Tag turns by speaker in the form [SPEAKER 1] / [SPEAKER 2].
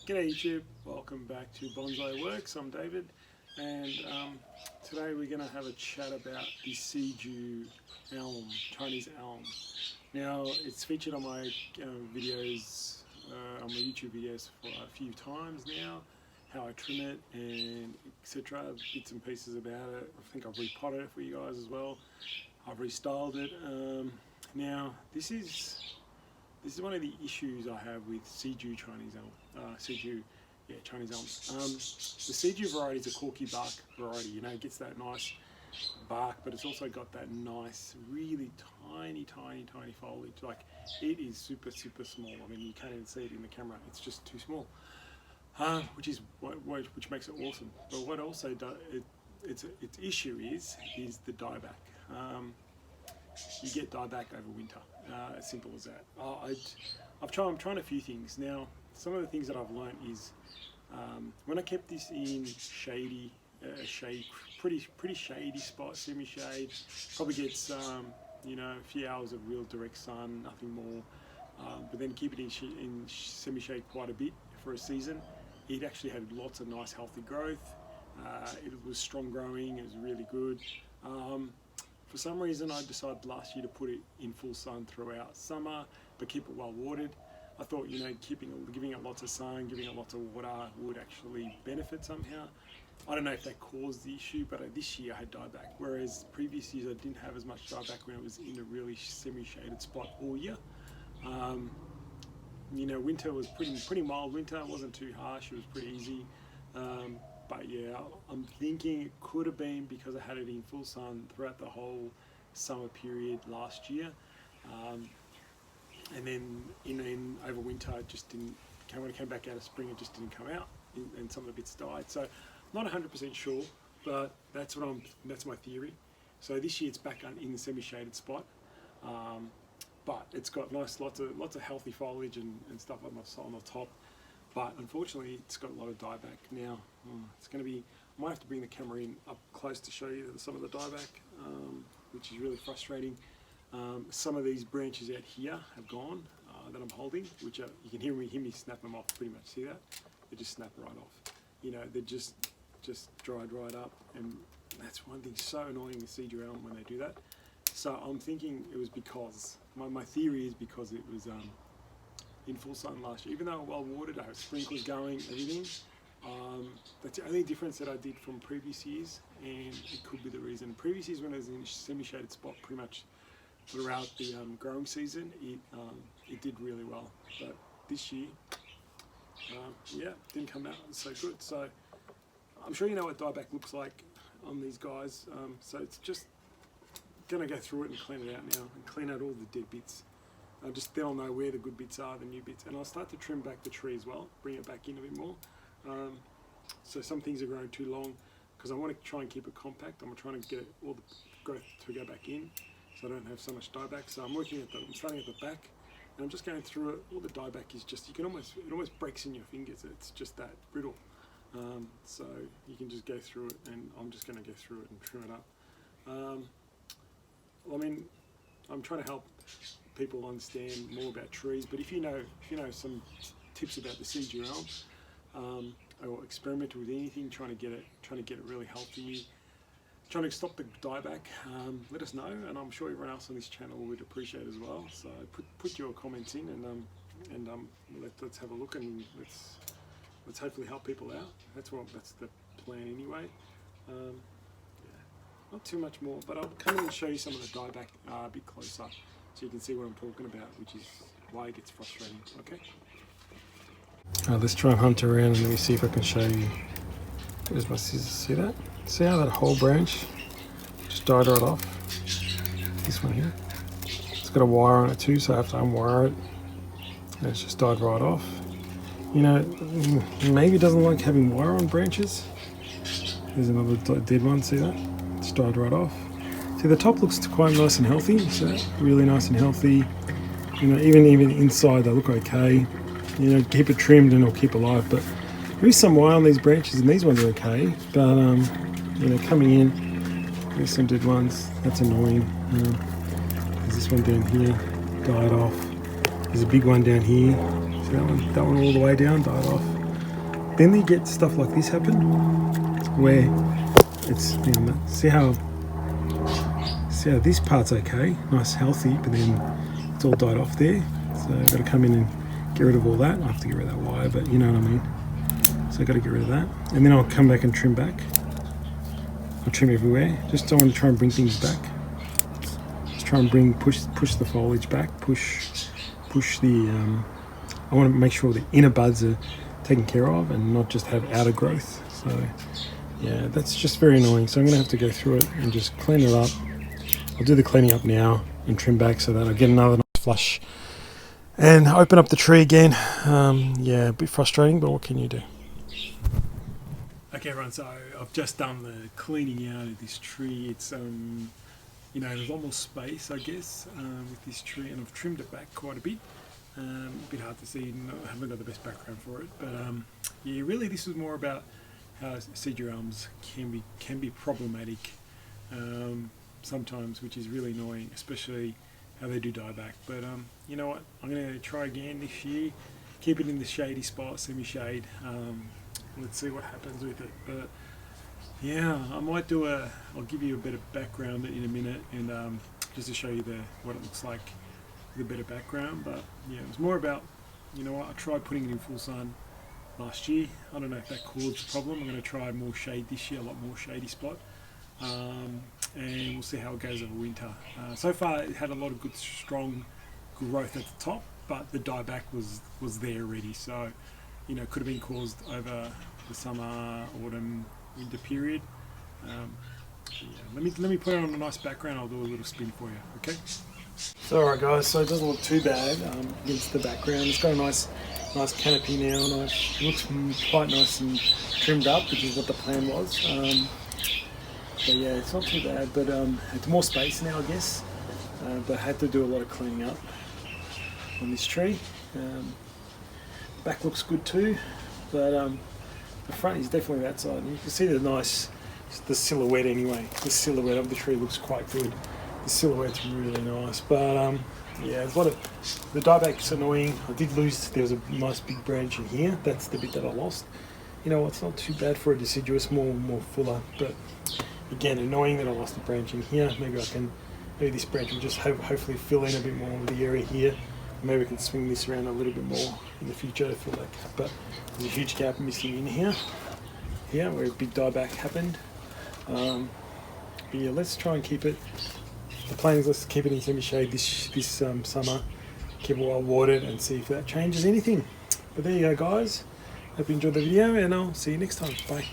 [SPEAKER 1] G'day YouTube, welcome back to Bonsai Works. I'm David, and today we're going to have a chat about the Seiju elm, Chinese elm. Now it's featured on my videos, on my YouTube videos for a few times now, how I trim it and etc, bits and pieces about it. I think I've repotted it for you guys as well. I've restyled it. Now this is one of the issues I have with Seiju Chinese elm. Chinese elm. The Seiju variety is a corky bark variety. You know, it gets that nice bark, but it's also got that nice, really tiny foliage. Like, it is super small. I mean, you can't even see it in the camera. It's just too small, which makes it awesome. But what also does its issue is the dieback. You get dieback over winter. As simple as that. I'm trying a few things now. Some of the things that I've learned is when I kept this in pretty shady spot, semi-shade, probably gets you know, a few hours of real direct sun, nothing more. But then keep it in semi-shade quite a bit for a season. It actually had lots of nice healthy growth. It was strong growing. It was really good. For some reason I decided last year to put it in full sun throughout summer, but keep it well watered. I thought, you know, giving it lots of sun, giving it lots of water would actually benefit somehow. I don't know if that caused the issue, but this year I had dieback, whereas previous years I didn't have as much dieback when it was in a really semi-shaded spot all year. You know, winter was pretty mild winter. It wasn't too harsh. It was pretty easy. But yeah, I'm thinking it could have been because I had it in full sun throughout the whole summer period last year. And then in over winter, it just didn't, when it came back out of spring, it just didn't come out, and some of the bits died. So not 100% sure, but that's my theory. So this year it's back in the semi-shaded spot, but it's got lots of healthy foliage and stuff on the top. But unfortunately, it's got a lot of dieback now. It's going to be, I might have to bring the camera in up close to show you some of the dieback, which is really frustrating. Some of these branches out here have gone that I'm holding, which you can hear me snap them off pretty much. See that? They just snap right off. You know, they're just dried right up, and that's one thing so annoying with Seiju elm when they do that. So I'm thinking it was because, my theory is because it was in full sun last year. Even though well watered, I have sprinklers going, everything. That's the only difference that I did from previous years, and it could be the reason. Previous years when I was in a semi-shaded spot pretty much throughout the growing season, it did really well. But this year, yeah, didn't come out so good. So I'm sure you know what dieback looks like on these guys. So it's just gonna go through it and clean it out now, and clean out all the dead bits. Then I'll know where the good bits are, the new bits, and I'll start to trim back the tree as well, bring it back in a bit more. So some things are growing too long because I want to try and keep it compact. I'm trying to get all the growth to go back in, so I don't have so much dieback. So I'm starting at the back, and I'm just going through it. All the dieback is just, it almost breaks in your fingers. It's just that brittle. So you can just go through it, and I'm just going to go through it and trim it up. I mean, I'm trying to help people understand more about trees, but if you know some tips about the Seiju elm, or experiment with anything, trying to get it really healthy, trying to stop the dieback, let us know, and I'm sure everyone else on this channel would appreciate as well. So put your comments in, and let's have a look, and let's hopefully help people out. That's the plan anyway. Yeah, not too much more, but I'll come in and show you some of the dieback a bit closer, so you can see what I'm talking about, which is why it gets frustrating. Okay. Let's try and hunt around and let me see if I can show you. There's my scissors. See that? See how that whole branch just died right off? This one here. It's got a wire on it too, so I have to unwire it. And it's just died right off. You know, maybe it doesn't like having wire on branches. There's another dead one. See that? It's died right off. See, the top looks quite nice and healthy. So really nice and healthy. You know, even inside they look okay. You know, keep it trimmed and it'll keep alive. But there is some wire on these branches, and these ones are okay. But you know, coming in, there's some dead ones. That's annoying. There's this one down here, died off. There's a big one down here. See that one? That one all the way down, died off. then you get stuff like this happen, where it's, see how this part's okay, nice healthy, but then it's all died off there. So I've got to come in and get rid of all that. I have to get rid of that wire, but you know what I mean. So I've got to get rid of that, and then I'll come back and trim back. I'll trim everywhere. Just I want to try and bring things back. Just try and push the foliage back. Push the. I want to make sure the inner buds are taken care of and not just have outer growth. So yeah, that's just very annoying. So I'm gonna have to go through it and just clean it up. I'll do the cleaning up now and trim back so that I get another nice flush and open up the tree again. Yeah, a bit frustrating, but what can you do? Okay, everyone. So I've just done the cleaning out of this tree. It's there's a lot more space, I guess, with this tree, and I've trimmed it back quite a bit. A bit hard to see, I haven't got the best background for it, but yeah, really this was more about how seed arms can be problematic sometimes, which is really annoying, especially how they do die back. But you know what, I'm going to try again this year, keep it in the shady spot, semi-shade. Let's see what happens with it. But yeah, I'll give you a bit of background in a minute, and just to show you what it looks like with a better background. But yeah, it was more about, you know what, I tried putting it in full sun last year. I don't know if that caused a problem. I'm going to try more shade this year, a lot more shady spot, and we'll see how it goes over winter. So far it had a lot of good strong growth at the top, but the dieback was there already, so you know, could have been caused over the summer, autumn, winter period. Yeah, let me put it on a nice background. I'll do a little spin for you, okay? So alright guys, so it doesn't look too bad against the background. It's got a nice canopy now, it looks quite nice and trimmed up, which is what the plan was. But yeah, it's not too bad, but it's more space now, I guess. But I had to do a lot of cleaning up on this tree. Back looks good too, but the front is definitely that side. And you can see the silhouette anyway. The silhouette of the tree looks quite good. The silhouette's really nice, but yeah, there's a lot of the dieback's annoying. I did lose. There was a nice big branch in here. That's the bit that I lost. You know, it's not too bad for a deciduous, more fuller. But again, annoying that I lost the branch in here. Maybe this branch will just hopefully fill in a bit more of the area here. Maybe we can swing this around a little bit more in the future to fill that gap. But there's a huge gap missing in here. Here, where a big dieback happened. But yeah, let's try and keep it. The plan is let's keep it in semi-shade this summer, keep it well watered, and see if that changes anything. But there you go guys, hope you enjoyed the video, and I'll see you next time. Bye.